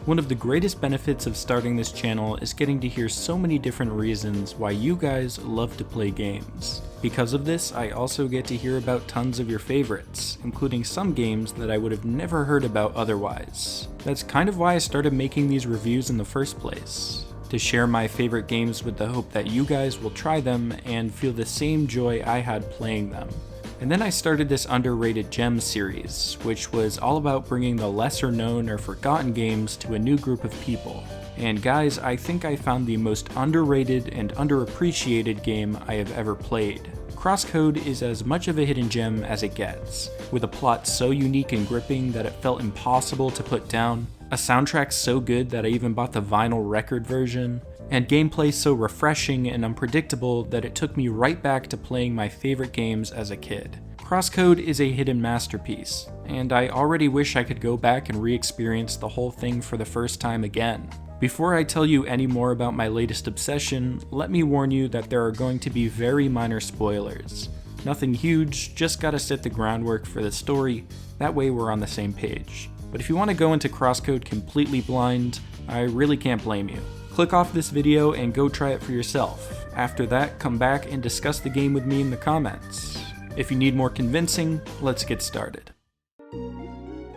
One of the greatest benefits of starting this channel is getting to hear so many different reasons why you guys love to play games. Because of this, I also get to hear about tons of your favorites, including some games that I would have never heard about otherwise. That's kind of why I started making these reviews in the first place, to share my favorite games with the hope that you guys will try them and feel the same joy I had playing them. And then I started this Underrated Gems series, which was all about bringing the lesser known or forgotten games to a new group of people. And guys, I think I found the most underrated and underappreciated game I have ever played. CrossCode is as much of a hidden gem as it gets, with a plot so unique and gripping that it felt impossible to put down, a soundtrack so good that I even bought the vinyl record version, and gameplay so refreshing and unpredictable that it took me right back to playing my favorite games as a kid. CrossCode is a hidden masterpiece, and I already wish I could go back and re-experience the whole thing for the first time again. Before I tell you any more about my latest obsession, let me warn you that there are going to be very minor spoilers. Nothing huge, just gotta set the groundwork for the story, that way we're on the same page. But if you want to go into CrossCode completely blind, I really can't blame you. Click off this video and go try it for yourself. After that, come back and discuss the game with me in the comments. If you need more convincing, let's get started.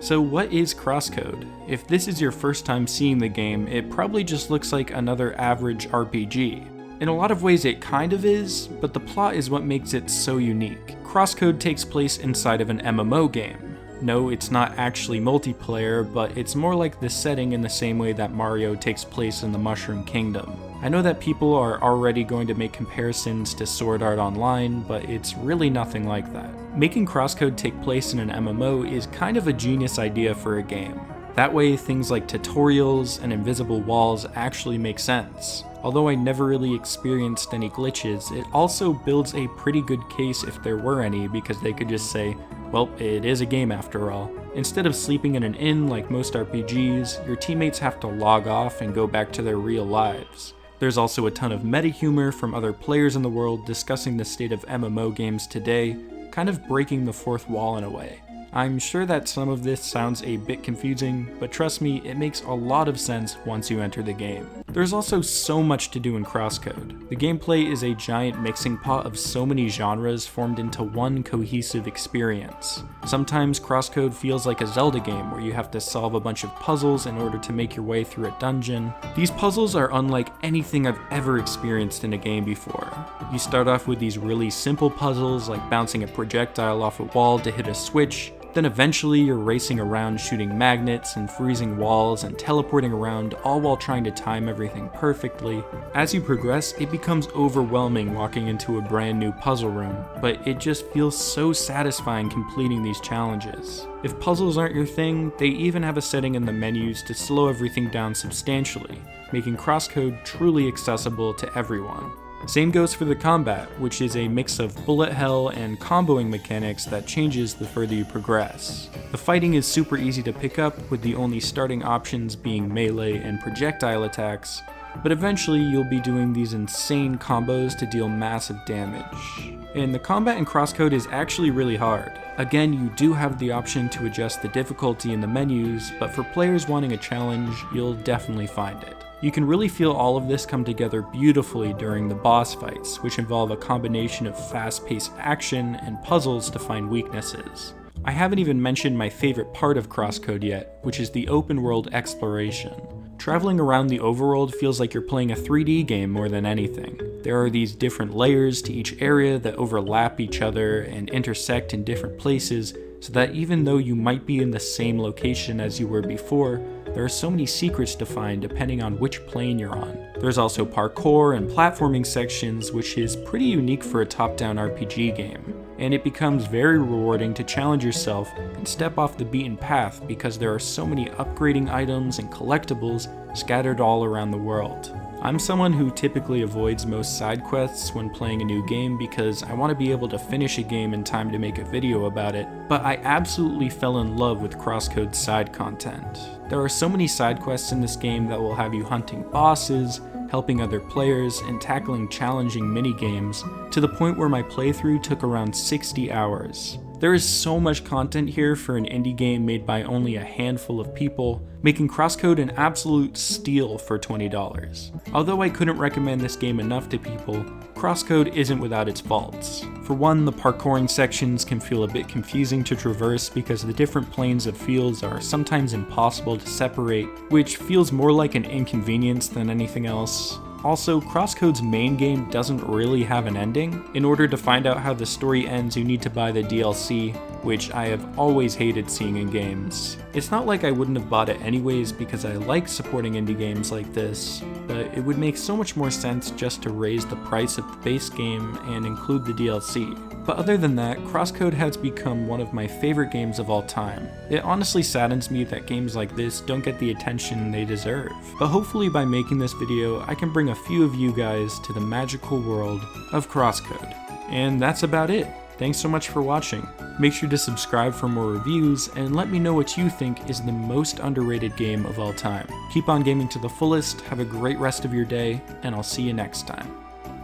So what is CrossCode? If this is your first time seeing the game, it probably just looks like another average RPG. In a lot of ways it kind of is, but the plot is what makes it so unique. CrossCode takes place inside of an MMO game. No, it's not actually multiplayer, but it's more like the setting in the same way that Mario takes place in the Mushroom Kingdom. I know that people are already going to make comparisons to Sword Art Online, but it's really nothing like that. Making CrossCode take place in an MMO is kind of a genius idea for a game. That way, things like tutorials and invisible walls actually make sense. Although I never really experienced any glitches, it also builds a pretty good case if there were any, because they could just say, well, it is a game after all. Instead of sleeping in an inn like most RPGs, your teammates have to log off and go back to their real lives. There's also a ton of meta humor from other players in the world discussing the state of MMO games today, kind of breaking the fourth wall in a way. I'm sure that some of this sounds a bit confusing, but trust me, it makes a lot of sense once you enter the game. There's also so much to do in CrossCode. The gameplay is a giant mixing pot of so many genres formed into one cohesive experience. Sometimes CrossCode feels like a Zelda game where you have to solve a bunch of puzzles in order to make your way through a dungeon. These puzzles are unlike anything I've ever experienced in a game before. You start off with these really simple puzzles like bouncing a projectile off a wall to hit a switch. Then eventually you're racing around shooting magnets and freezing walls and teleporting around, all while trying to time everything perfectly. As you progress, it becomes overwhelming walking into a brand new puzzle room, but it just feels so satisfying completing these challenges. If puzzles aren't your thing, they even have a setting in the menus to slow everything down substantially, making CrossCode truly accessible to everyone. Same goes for the combat, which is a mix of bullet hell and comboing mechanics that changes the further you progress. The fighting is super easy to pick up, with the only starting options being melee and projectile attacks, but eventually you'll be doing these insane combos to deal massive damage. And the combat in CrossCode is actually really hard. Again, you do have the option to adjust the difficulty in the menus, but for players wanting a challenge, you'll definitely find it. You can really feel all of this come together beautifully during the boss fights, which involve a combination of fast-paced action and puzzles to find weaknesses. I haven't even mentioned my favorite part of CrossCode yet, which is the open world exploration. Traveling around the overworld feels like you're playing a 3D game more than anything. There are these different layers to each area that overlap each other and intersect in different places, so that even though you might be in the same location as you were before, there are so many secrets to find depending on which plane you're on. There's also parkour and platforming sections, which is pretty unique for a top-down RPG game, and it becomes very rewarding to challenge yourself and step off the beaten path because there are so many upgrading items and collectibles scattered all around the world. I'm someone who typically avoids most side quests when playing a new game because I want to be able to finish a game in time to make a video about it, but I absolutely fell in love with CrossCode's side content. There are so many side quests in this game that will have you hunting bosses, helping other players, and tackling challenging mini-games, to the point where my playthrough took around 60 hours. There is so much content here for an indie game made by only a handful of people, making CrossCode an absolute steal for $20. Although I couldn't recommend this game enough to people, CrossCode isn't without its faults. For one, the parkouring sections can feel a bit confusing to traverse because the different planes of fields are sometimes impossible to separate, which feels more like an inconvenience than anything else. Also, CrossCode's main game doesn't really have an ending. In order to find out how the story ends, you need to buy the DLC, which I have always hated seeing in games. It's not like I wouldn't have bought it anyways because I like supporting indie games like this, but it would make so much more sense just to raise the price of the base game and include the DLC. But other than that, CrossCode has become one of my favorite games of all time. It honestly saddens me that games like this don't get the attention they deserve. But hopefully by making this video, I can bring a few of you guys to the magical world of CrossCode. And that's about it. Thanks so much for watching. Make sure to subscribe for more reviews, and let me know what you think is the most underrated game of all time. Keep on gaming to the fullest, have a great rest of your day, and I'll see you next time.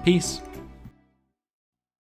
Peace!